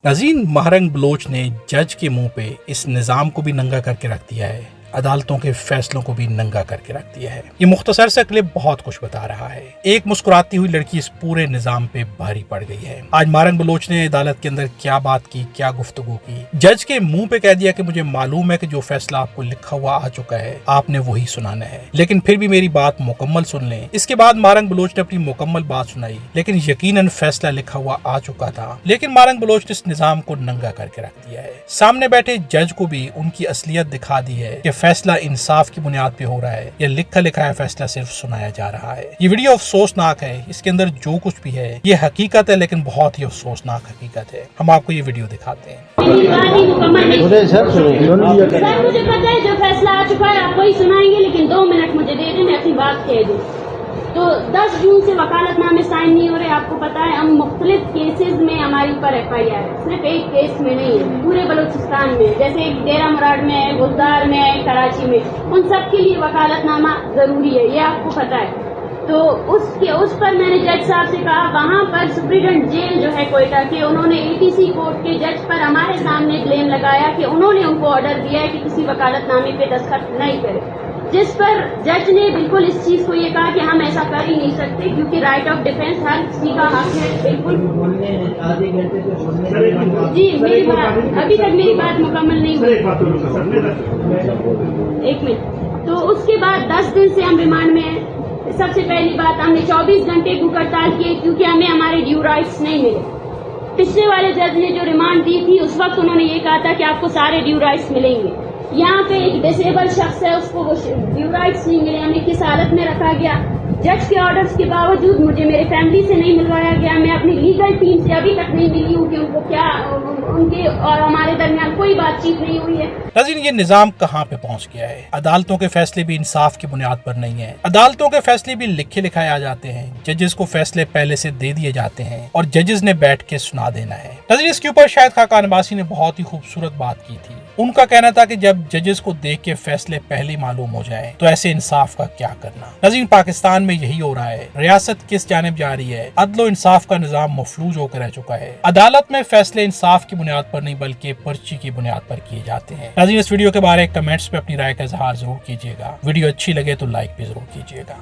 नाज़रीन, महारंग बलोच ने जज के मुंह पे इस निज़ाम को भी नंगा करके रख दिया है, अदालतों के फैसलों को भी नंगा करके रख दिया है। ये मुख्तसर सा क्लिप बहुत कुछ बता रहा है। एक मुस्कुराती हुई लड़की इस पूरे निज़ाम पे भारी पड़ गई है। आज महारंग बलोच ने अदालत के अंदर क्या बात की, क्या गुफ्तगू की। जज के मुंह पे कह दिया कि मुझे मालूम है कि जो फैसला आपको लिखा हुआ आ चुका है आपने वही सुनाना है, लेकिन फिर भी मेरी बात मुकम्मल सुन लें। इसके बाद महारंग बलोच ने अपनी मुकम्मल बात सुनाई, लेकिन यकीनन फैसला लिखा हुआ आ चुका था, लेकिन महारंग बलोच ने इस निज़ाम को नंगा करके रख दिया है। सामने बैठे जज को भी उनकी असलियत दिखा दी है कि फैसला इंसाफ की बुनियाद पे हो रहा है या लिखा लिखाया फैसला सिर्फ सुनाया जा रहा है। ये वीडियो अफसोसनाक है, इसके अंदर जो कुछ भी है ये हकीकत है, लेकिन बहुत ही अफसोसनाक हकीकत है। हम आपको ये वीडियो दिखाते हैं। सर मुझे पता है जो फैसला आ चुका है आप वही सुनाएंगे, लेकिन 2 मिनट मुझे दे दें, मैं अपनी बात कह दूं। तो 10 जून से वकालतनामे साइन नहीं हो रहे, आपको पता है। हम मुख्तलिफ केसेस में हमारी पर FIR है, सिर्फ एक केस में नहीं है, पूरे बलूचिस्तान में, जैसे एक डेरा मुराद में है, गुलजार में है, कराची में, उन सब के लिए वकालतनामा जरूरी है, ये आपको पता है। तो उस पर मैंने जज साहब से कहा, वहाँ पर सुप्रीडेंट जेल जो है कोयटा के, उन्होंने ATC कोर्ट के जज पर हमारे सामने ब्लेम लगाया कि उन्होंने उनको ऑर्डर दिया है कि किसी वकालतनामे पे दस्तखत नहीं करे, जिस पर जज ने बिल्कुल इस चीज को ये कहा कि हम ऐसा कर ही नहीं सकते क्योंकि राइट ऑफ डिफेंस हर किसी का हक है। बिल्कुल जी, मेरी बात अभी तक मेरी बात मुकम्मल नहीं हुई, एक मिनट। तो उसके बाद 10 दिन से हम रिमांड में हैं। सबसे पहली बात, हमने 24 घंटे भूख हड़ताल की क्योंकि हमें हमारे ड्यू राइट्स नहीं मिले। पिछले वाले जज ने जो रिमांड दी थी उस वक्त उन्होंने ये कहा था कि आपको सारे ड्यू राइट्स मिलेंगे। यहाँ पे एक डिसेबल शख्स है, उसको वो ड्यू राइट्स नहीं मिले, हमें किस हालत में रखा गया। जज के ऑर्डर्स के बावजूद मुझे मेरे फैमिली से नहीं मिलवाया गया, मैं अपनी लीगल टीम से अभी तक नहीं मिली हूँ कि उनको क्या उनके और हमारे दरमियान कोई बातचीत नहीं हुई है। नाज़रीन, ये निज़ाम कहाँ पे पहुँच गया है। अदालतों के फैसले भी इंसाफ की बुनियाद पर नहीं है, अदालतों के फैसले भी लिखे लिखाए आ जाते हैं। जजेस को फैसले पहले से दे दिए जाते हैं और जजेस ने बैठ के सुना देना है। नाज़रीन, इसके ऊपर शाहिद खाकान अब्बासी ने बहुत ही खूबसूरत बात की थी। उनका कहना था कि जब जजेस को देख के फैसले पहले मालूम हो जाए तो ऐसे इंसाफ का क्या करना। नाज़रीन, पाकिस्तान में यही हो रहा है। रियासत किस जानिब जा रही है, अदलो इंसाफ का निज़ाम मफलूज होकर रह चुका है। अदालत में फैसले इंसाफ की बुनियाद पर नहीं बल्कि पर्ची की बुनियाद पर किए जाते हैं। नाज़रीन, इस वीडियो के बारे में कमेंट्स पे अपनी राय का इजहार जरूर कीजिएगा। वीडियो अच्छी लगे तो लाइक भी जरूर कीजिएगा।